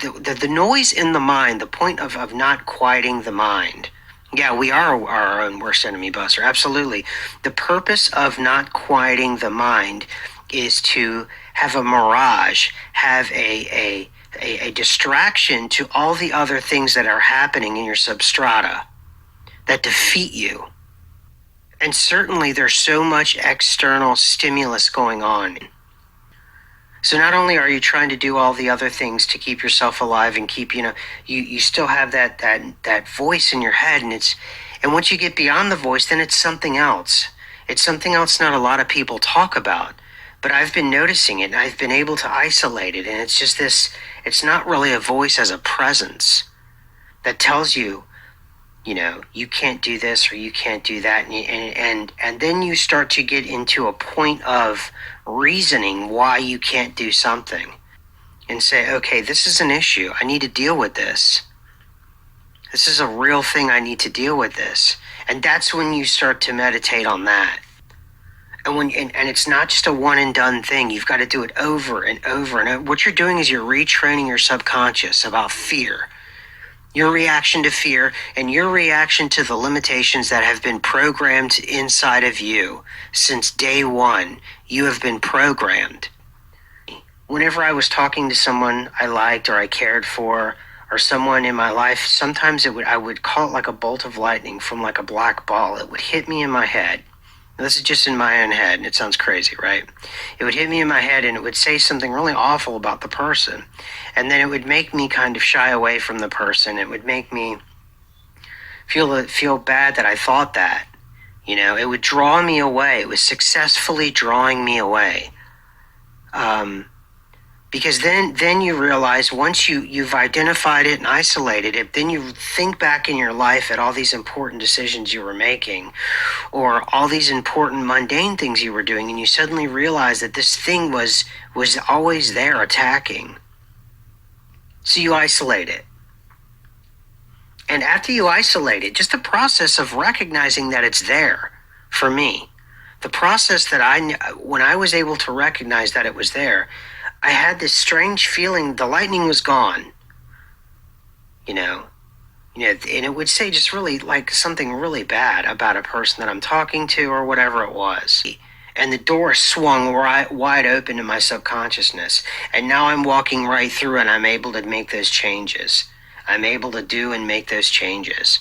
the noise in the mind, the point of not quieting the mind. Yeah, we are our own worst enemy, Buster. Absolutely. The purpose of not quieting the mind is to have a mirage, have a distraction to all the other things that are happening in your substrata that defeat you. And certainly there's so much external stimulus going on. So not only are you trying to do all the other things to keep yourself alive and keep, you still have that voice in your head, and once you get beyond the voice, then it's something else. It's something else not a lot of people talk about, but I've been noticing it and I've been able to isolate it. And it's just it's not really a voice as a presence that tells you, you can't do this or you can't do that. And then you start to get into a point of reasoning why you can't do something and say, okay, this is an issue. I need to deal with this. This is a real thing. I need to deal with this. And that's when you start to meditate on that. And it's not just a one and done thing. You've got to do it over and over. And what you're doing is you're retraining your subconscious about fear. Your reaction to fear and your reaction to the limitations that have been programmed inside of you since day one. You have been programmed. Whenever I was talking to someone I liked or I cared for, or someone in my life, sometimes I would call it like a bolt of lightning from like a black ball. It would hit me in my head. Now, this is just in my own head, and it sounds crazy, right? It would hit me in my head, and it would say something really awful about the person. And then it would make me kind of shy away from the person. It would make me feel bad that I thought that. It would draw me away. It was successfully drawing me away. Because then you realize once you've identified it and isolated it, then you think back in your life at all these important decisions you were making or all these important mundane things you were doing, and you suddenly realize that this thing was always there attacking. So you isolate it. And after you isolate it, just the process of recognizing that it's there, for me, the process that when I was able to recognize that it was there, I had this strange feeling the lightning was gone, and it would say just really like something really bad about a person that I'm talking to or whatever it was. And the door swung wide open in my subconsciousness. And now I'm walking right through and I'm able to make those changes. I'm able to do and make those changes.